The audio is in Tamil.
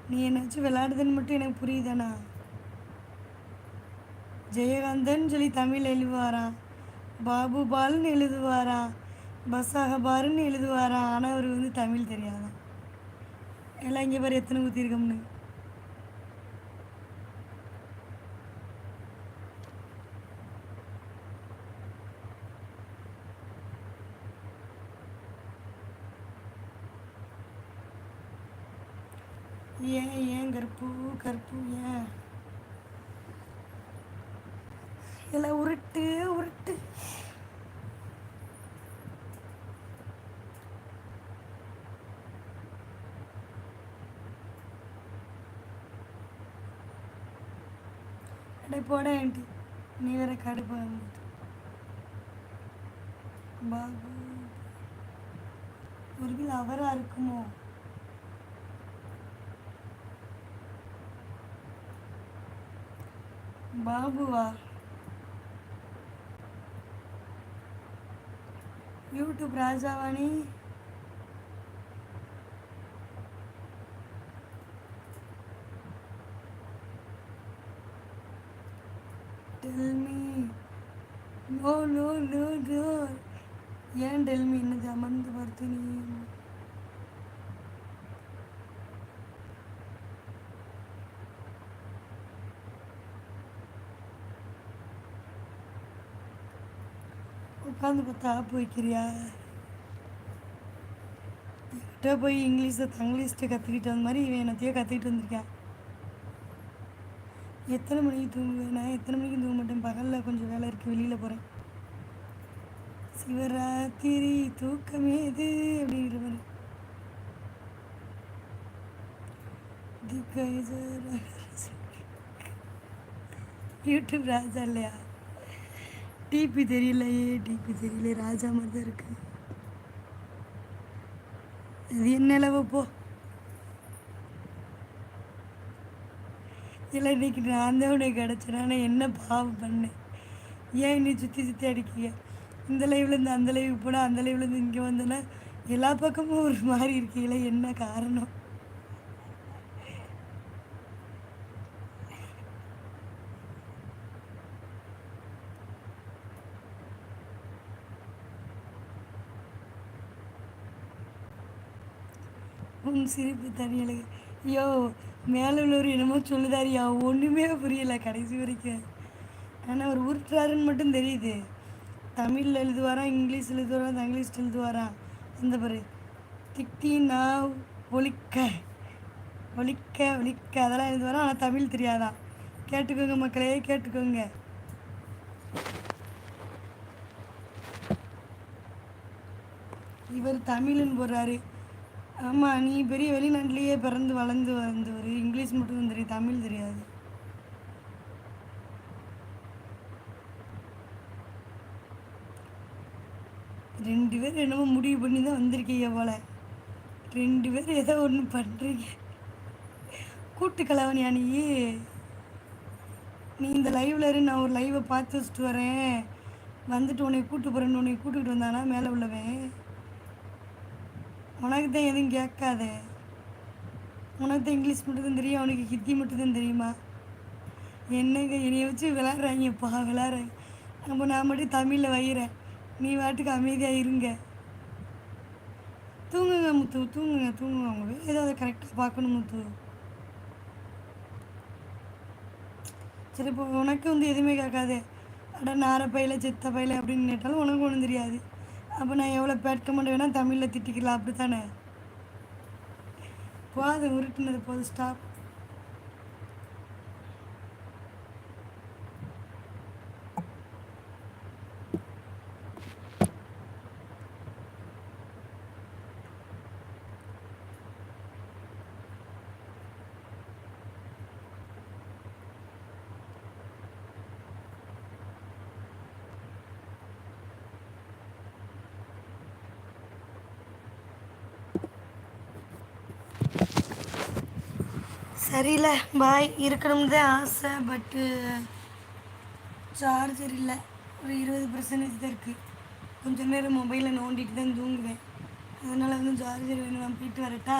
நீ என்ன வச்சு விளையாடுதுன்னு மட்டும் எனக்கு புரியுதாண்ணா. ஜெயகாந்தன் சொல்லி தமிழ் எழுதுவாராம், பாபு பால்னு எழுதுவாராம், பஸ்ஸாகபாருன்னு எழுதுவாராம். ஆனால் அவர் வந்து தமிழ் தெரியாதான். எல்லாம் இங்கே பாரு எத்தனை ஊற்றிருக்கோம்னு. ஏன் ஏன் கற்பு கற்பு ஏன் எல்லாம் உருட்டு உருட்டு. அடே போட ஆண்டி, நீ வேற கடுப்பா வந்துட்டு. பாபு ஒருவேளை அவரா இருக்குமோ? பாபுவா? YouTube Rajavani. Tell me. No no no no. ஏன் டெல் மீ என்னது அமர்ந்து பார்த்து நீ உட்காந்து பார்த்தா ஆப்பு வைக்கிறியா? என்கிட்ட போய் இங்கிலீஷை தங்கிலீஷ்ட்டு கற்றுக்கிட்டு வந்த மாதிரி இவன் என்னத்தையோ கற்றுக்கிட்டு வந்திருக்கேன். எத்தனை மணிக்கு தூங்குவேன்? நான் எத்தனை மணிக்கு தூங்க மாட்டேன். பகலில் கொஞ்சம் வேலை இருக்குது, வெளியில் போகிறேன். சிவராத்திரி தூக்கமே இது அப்படிங்கிற மாதிரி. யூடியூப் ராஜா இல்லையா? டிபி தெரியலையே, டிபி தெரியல, ராஜா மாதிரி தான் இருக்கு. அது என்ன அளவு போ. இல்லை இன்னைக்கு நான் தான் உனக்கு கிடச்சேன். நான் என்ன பாவம் பண்ணேன்? ஏன் நீ சுற்றி சுற்றி அடிக்கீங்க? இந்த லைவ்லேருந்து அந்த லைவ் போனால், அந்த லைவ்லேருந்து இங்கே வந்தேன்னா எல்லா பக்கமும் ஒரு மாதிரி இருக்கீங்களே, என்ன காரணம்? உன் சிரிப்பு தனியழகு. ஐயோ, மேலே உள்ளவர் என்னமோ சொல்லுதாரியா, ஒன்றுமே புரியலை கடைசி வரைக்கும். ஆனால் அவர் உருட்டுறாருன்னு மட்டும் தெரியுது. தமிழில் எழுதுவாராம், இங்கிலீஷ் எழுதுவாராம், தங்கிலீஷ் எழுதுவாராம். அந்த பாரு திக்தின்னா ஒலிக்க ஒலிக்க ஒலிக்க அதெல்லாம் எழுதுவாராம். ஆனால் தமிழ் தெரியாதான். கேட்டுக்கோங்க மக்களே, கேட்டுக்கோங்க. இவர் தமிழ்னு போடுறாரு. ஆமாம், நீ பெரிய வெளிநாட்டிலேயே பிறந்து வளர்ந்து வந்தவர். இங்கிலீஷ் மட்டும் தெரியும், தமிழ் தெரியாது. ரெண்டு பேர் என்னமோ முடிவு பண்ணி தான் வந்திருக்கீங்க போல. ரெண்டு பேர் ஏதோ ஒன்று பண்ணுறீங்க. கூட்டு கலவனியா நீ? நீ இந்த லைவில் இரு, நான் ஒரு லைவை பார்த்து வச்சுட்டு வரேன். வந்துட்டு உன்னை கூட்டு போகிறேன்னு உன்னை கூட்டுக்கிட்டு வந்தானா மேலே உள்ளவன்? உனக்கு தான் எதுவும் கேட்காத. உனக்கு தான் இங்கிலீஷ் மட்டும்தான் தெரியும், அவனுக்கு ஹிந்தி மட்டும்தான் தெரியுமா? என்னங்க என்னைய வச்சு விளாட்றாங்கப்பா, விளாட்றாங்க. அப்போ நான் மட்டும் தமிழில் வைகிறேன், நீ வாட்டுக்கு அமைதியாக இருங்க. தூங்குங்க முத்து, தூங்குங்க தூங்குங்க. அவங்க வேலை ஏதாவது கரெக்டாக பார்க்கணும் முத்து. சரி, இப்போ உனக்கு வந்து எதுவுமே கேட்காது. அட நார பையில செத்த பையில அப்படின்னு கேட்டாலும் உனக்கு ஒன்றும் தெரியாது. அப்போ நான் எவ்வளோ பேட் கமெண்ட் வேணால் தமிழில் திட்டிக்கலாம், அப்படி தானே? போதும் உருட்டுனது போதும், ஸ்டாப். சரியில்லை, பாய். இருக்கணும்னு தான் ஆசை, பட்டு சார்ஜர் இல்லை. ஒரு 20% தான் இருக்குது. கொஞ்சம் நேரம் மொபைலில் நோண்டிட்டு தான் தூங்குவேன். அதனால் வந்து சார்ஜர் வேணும். நான் போயிட்டு வரட்டா?